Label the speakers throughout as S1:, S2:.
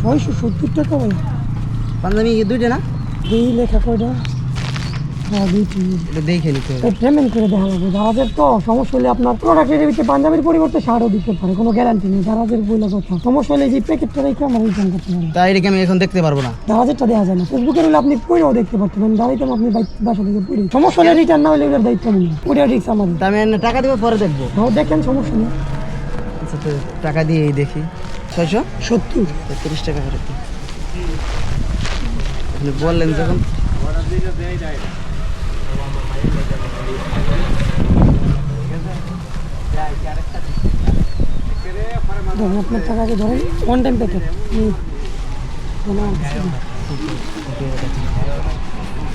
S1: 670 টাকা ভাই।
S2: পাঞ্জাবি দুইটা না?
S1: দুই লেখা কয়টা? হ্যাঁ দুইটি।
S2: এটা দেখে নিতে হবে।
S1: পেমেন্ট করে দেখা লাগবে। দারাজের তো সমস্যা হলে আপনার প্রোডাক্টের ভিতরে পাঞ্জাবির পরিবর্তে শার্টও দিতে পারে, কোনো গ্যারান্টি নেই। দারাজের বইলা কথা, সমস্যা হলে যে প্যাকেটটা রেখে আমরা রিটার্ন করতে পারি।
S2: তাই এটাকে আমি এখন দেখতে পারবো না।
S1: দারাজেরটা দেওয়া যায় না। ফেসবুকের হলে আপনি পড়েও দেখতে পারতেন, আমি দাঁড়াইতাম আপনি বাসা থেকে পড়ে। সমস্যা হলে রিটার্ন না হলে ওটার দায়িত্ব নেই, ওটা রিক্স আমাদের।
S2: তা আমি টাকা দিব পরে দেখবো।
S1: হ্যাঁ দেখেন, সমস্যা নেই।
S2: আচ্ছা তো টাকা দিয়েই দেখি।
S1: 670
S2: 30 টাকা করে দিই। আপনি বললেন যখন
S1: আপনার টাকা আগে ধরেন, ওয়ান টাইম প্যাকেট।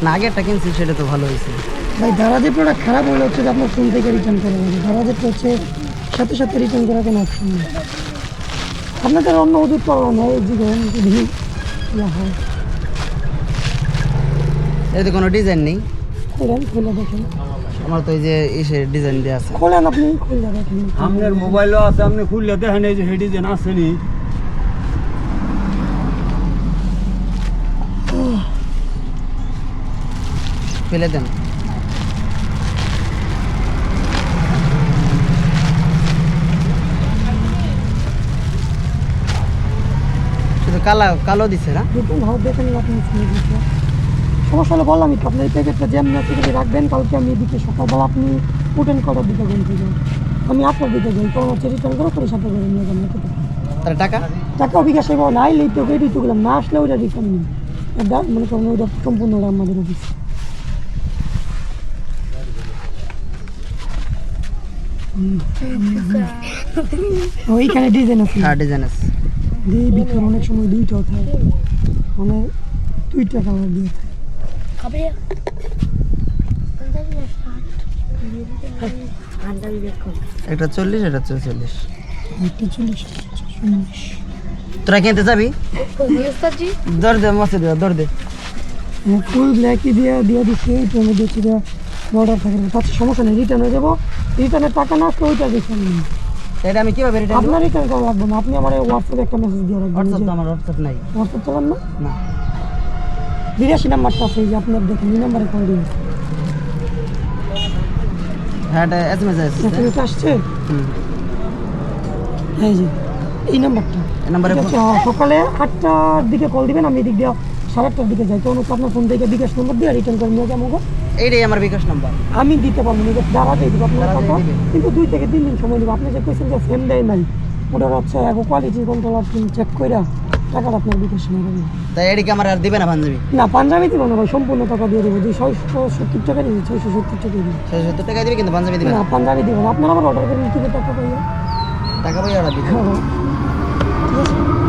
S2: না আগে একটা কিনছি সেটা তো ভালো হয়েছে
S1: ভাই। দারাজের প্রোডাক্ট খারাপ হলে হচ্ছে যে আপনার ফোন থেকে রিটার্ন করা যাবে। দারাজেরটা হচ্ছে সাথে সাথে রিটার্ন করার কোনো অপশন নেই। আপনাদের অন্য ওষুধ পাওয়া হয় জীবন যদি হয়।
S2: এতে কোনো ডিজাইন নেই।
S1: খোলেন, খুলে দেখেন।
S2: আমার তো এই যে ইসের ডিজাইন দেওয়া আছে।
S1: খোলেন, আপনি খুলে দেখেন।
S3: আপনার মোবাইলও আছে, আপনি খুললে দেখেন এই যে হেডিজেন আসেনি।
S2: ফেলে দেন। শুধু কালো দিছে না?
S1: দেখুন, হাও দেখেন আপনি শুনে দিচ্ছে। সমস্যা হলে বললামই তো, আপনার এই প্যাকেটটা যেমনি আছে সেখানে রাখবেন। কালকে আমি এদিকে সকালবেলা আপনি উঠেন কটার দিকে ঘুম থেকে, আমি আপনার দিকে যাই। তখন হচ্ছে রিটার্ন করে করে সাথে করে নিয়ে যাবেন।
S2: তাহলে টাকা
S1: টাকা অভিজ্ঞাস এবং না এলেই তো রেডি তো গেলাম, না আসলে ওইটা রিটার্ন নেই। মনে করেন ওইটা সম্পূর্ণ আমাদের অফিস। ওইখানে ডিজাইন আছে।
S2: হ্যাঁ ডিজাইন আছে।
S1: দিয়ে ভিতরে অনেক সময় দুইটাও থাকে, মানে দুইটা কালার দিয়ে থাকে।
S2: একটা 40, এটা 44।
S1: একটা 40, 40।
S2: তোরা কিনতে যাবি? দর দে মাসে দে, দর দে।
S1: ফুল ব্ল্যাকই দিয়ে দিচ্ছে। এইটার মধ্যে হচ্ছে বর্ডার থাকে, তার সমস্যা নেই, রিটার্ন হয়ে যাবো। রিটার্নের টাকা না আসলে ওইটা দেখে নেই।
S2: এটা আমি কিভাবে রিটার্ন করব?
S1: আপনার রিটার্ন করা লাগবে না, আপনি আমার হোয়াটসঅ্যাপে একটা মেসেজ দিয়ে রাখবেন।
S2: হোয়াটসঅ্যাপ তো আমার হোয়াটসঅ্যাপ নাই।
S1: হোয়াটসঅ্যাপ চালান না?
S2: না।
S1: 82 নাম্বারটা আছে, এই যে আপনার দেখেন, এই নাম্বারে কল দিন।
S2: হ্যাঁ এটা এসএমএস আসছে।
S1: এসএমএস আসছে?
S2: হুম।
S1: এই যে এই নাম্বারটা।
S2: এই নাম্বারে
S1: ঠিক আছে, সকালে 8টার দিকে কল দিবেন। আমি এদিক দিয়ে 8:30টার দিকে যাই, তখন হচ্ছে আপনার ফোন থেকে বিকাশ নম্বর দিয়ে রিটার্ন করে নিয়ে যাবো।
S2: এইটাই আমার বিকাশ নাম্বার।
S1: আমি দিতে পারবো না, দাঁড়াতেই দেবো আপনার
S2: দাঁড়াতেই
S1: টাকা,
S2: দিবে।
S1: কিন্তু 2 থেকে 3 দিন সময় দেবো। আপনি যে কোয়েশ্চেন যে সেম দেয় নাই, ওটার হচ্ছে কোয়ালিটি কন্ট্রোলার চেক করে টাকাটা আপনার বিকাশ নিয়ে দেবেন।
S2: তাই এদিকে আমার আর দিবে না পাঞ্জাবি?
S1: না, পাঞ্জাবি দিব না ভাই, সম্পূর্ণ টাকা দিয়ে দেবো। 670 টাকা দিবি, 670 টাকা দিবি।
S2: 670 টাকা দিবে কিন্তু পাঞ্জাবি দিবে
S1: না,
S2: না।
S1: পাঞ্জাবি দিব না। আপনার আবার অর্ডার করেন কি টাকা পাইয়া।
S2: টাকা পাই আর দিবে।
S1: ঠিক আছে।